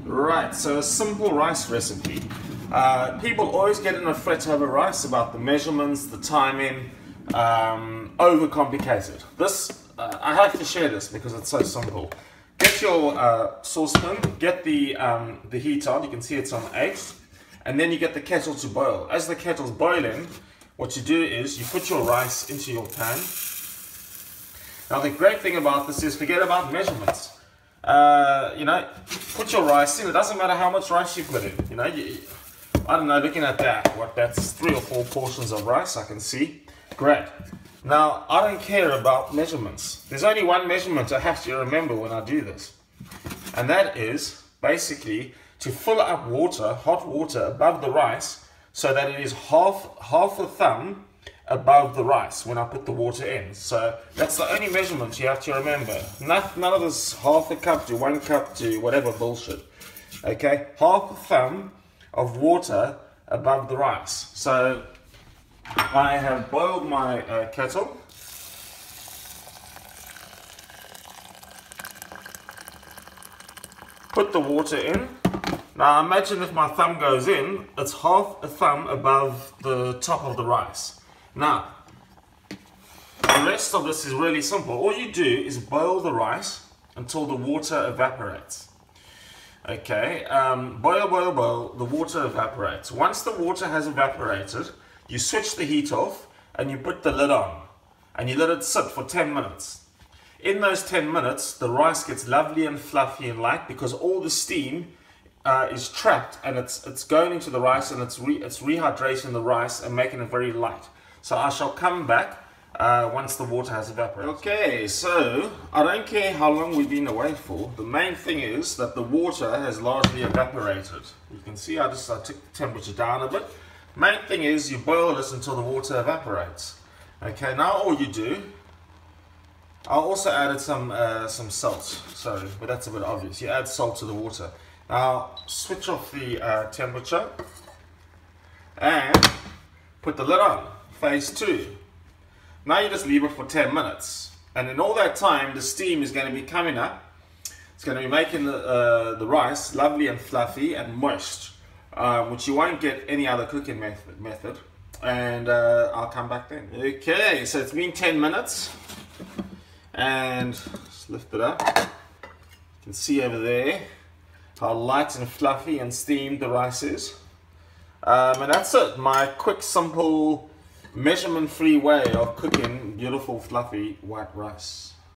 Right, so a simple rice recipe. People always get in a fret over rice about the measurements, the timing, overcomplicated. This, I have to share this because it's so simple. Get your saucepan, get the heat on, you can see it's on 8, and then you get the kettle to boil. As the kettle's boiling, what you do is you put your rice into your pan. Now the great thing about this is forget about measurements. You know, put your rice in. It doesn't matter how much rice you put in. You know, I don't know, looking at that, that's 3 or 4 portions of rice I can see. Great. Now, I don't care about measurements. There's only one measurement I have to remember when I do this. And that is basically to fill up water, hot water, above the rice so that it is half a thumb above the rice when I put the water in. So that's the only measurement you have to remember. None of this half a cup to 1 cup to whatever bullshit. Okay, half a thumb of water above the rice. So I have boiled my kettle. Put the water in. Now imagine if my thumb goes in, it's half a thumb above the top of the rice. Now, the rest of this is really simple. All you do is boil the rice until the water evaporates. Okay, boil, the water evaporates. Once the water has evaporated, you switch the heat off and you put the lid on. And you let it sit for 10 minutes. In those 10 minutes, the rice gets lovely and fluffy and light because all the steam is trapped and it's going into the rice and it's rehydrating the rice and making it very light. So I shall come back once the water has evaporated. Okay, so I don't care how long we've been away for. The main thing is that the water has largely evaporated. You can see I took the temperature down a bit. Main thing is you boil this until the water evaporates. Okay, now all you do, I also added some salt. Sorry, but that's a bit obvious. You add salt to the water. Now switch off the temperature and put the lid on. Phase 2. Now you just leave it for 10 minutes. And in all that time, the steam is going to be coming up. It's going to be making the rice lovely and fluffy and moist, which you won't get any other cooking method. And I'll come back then. Okay, so it's been 10 minutes. And just lift it up. You can see over there how light and fluffy and steamed the rice is. And that's it. My quick, simple, measurement-free way of cooking beautiful, fluffy white rice.